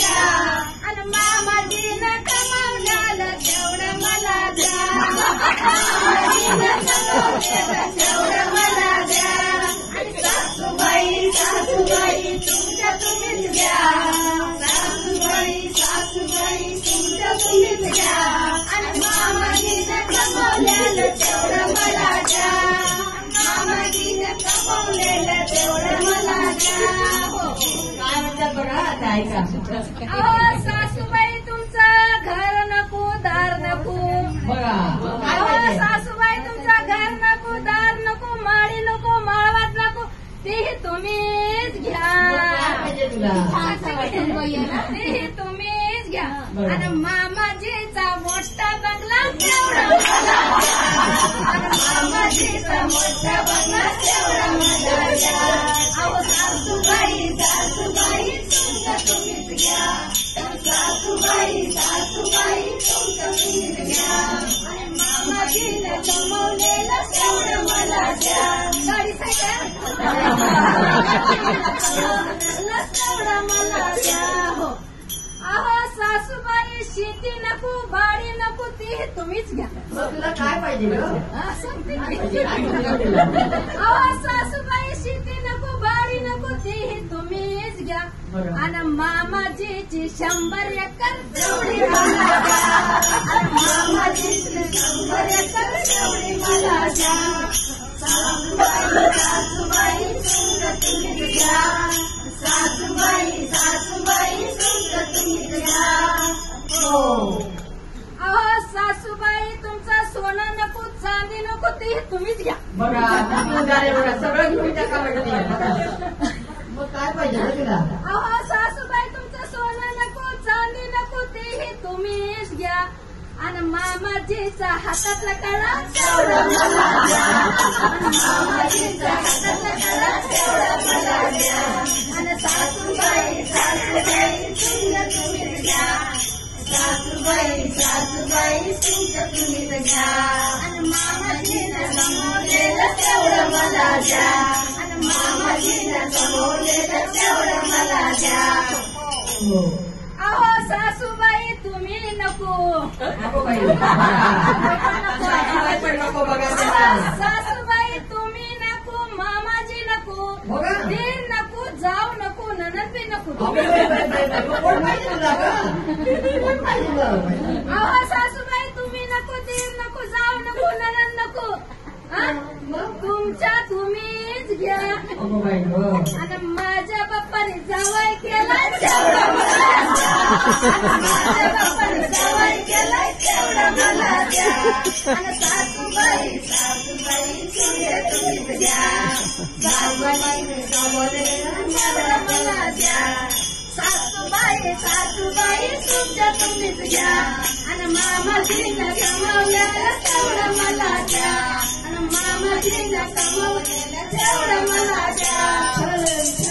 घ्या आणि मामाजीनं कमावल्याला तेवढं मला द्या मामाजीनं कमावल्याला तेवढं मला द्या आणि सासूबाई सासूबाई तुमच्या तुम्हीच घ्या सासूबाई सासूबाई तुमच्या तुम्हीच घ्या आणि मामाजीनं कमावल्याला तेवढं मला द्या मामाजीनं कमावलेलं तेवढं मला द्या काय म्हणतात बघा आता ऐका. अहो सासूबाई तुमचं घर नको दार नको बघा अहो सासूबाई तुमचं घर नको दार नको माळी नको माळवात नको तेही तुम्हीच घ्या पाहिजे तुला. तेही तुम्हीच घ्या आणि मामाजीचा मोठा बंगला तेवढा मला द्या आणि मामाजीचा मोठा बंगला तेवढा मला द्या अहो सासूबाई सासूबाई तुमचं तुम्हीच घ्या सासूबाई सासूबाई तुमचं तुम्हीच घ्या आणि मामाजीनं कमवलेलं तेवढं मला द्या गाडी तेवढं मला द्या हो अहो सासूबाई शेती नको बाडी नको ती तुम्हीच घ्या मग तुला काय पाहिजे ग? अहो सासूबाई शेती नको बाडी नको ती तुम्हीच घ्या आणि मामाजीची 100 एकर तेवढी मला द्या आणि मामाजीची 100 एकर तेवढी मला द्या सासूबाई सासूबाई तुमचं तुम्हीच घ्या सासूबाई सासूबाई तुमचं तुम्हीच घ्या हो अहो सासूबाई तुमचं सोनं नको चांदी नको ते तुम्हीच घ्या बघा तिकडून झाले बघा सगळं घेऊन टाका म्हणते. मग काय पाहिजे ग तुला? अहो सासूबाई तुमचं सोनं नको चांदी नको तेही तुम्हीच घ्या आणि मामाजीचा हातातला कळा तेवढा मला द्या मामाजीचा हातातला कळा तेवढा मला द्या आणि सासूबाई सासूबाई तुमचं तुम्हीच घ्या सासूबाई सासूबाई तुमचं तुम्हीच घ्या आणि मामाजीनं कमवलेलं तेवढं मला द्या आणि मामाजीनं कमवलेलं तेवढं मला द्या अहो सासूबाई तुम्ही नको नको बाई. सासूबाई पण नको बघा अहो, त्याला. सासूबाई तुम्ही नको मामाजी नको बघा. दीर नको जाऊ नको ननद बी नको कोण पाहिजे तुला ग? कोण पाहिजे तुला? अहो सासूबाई तुम्ही नको दीर नको जाऊ नको ननद नको हा? तुमच्या तुम्हीच घ्या अगो बाई ग. आणि माझ्या बाप्पाने जावाई केलाय तेवढा मला द्या माझ्या बाप्पाने जावाई केलाय तेवढा मला द्या आणि सासूबाई सासूबाई तुझे तुम्हीच घ्या सासूबाईने कमवलेलं तेवढं मला द्या सासूबाई सासूबाई तुमच्या तुम्हीच घ्या आणि मामाजीनं कमवलेलं तेवढं मला द्या आणि मामाजीनं कमवलेलं तेवढं मला द्या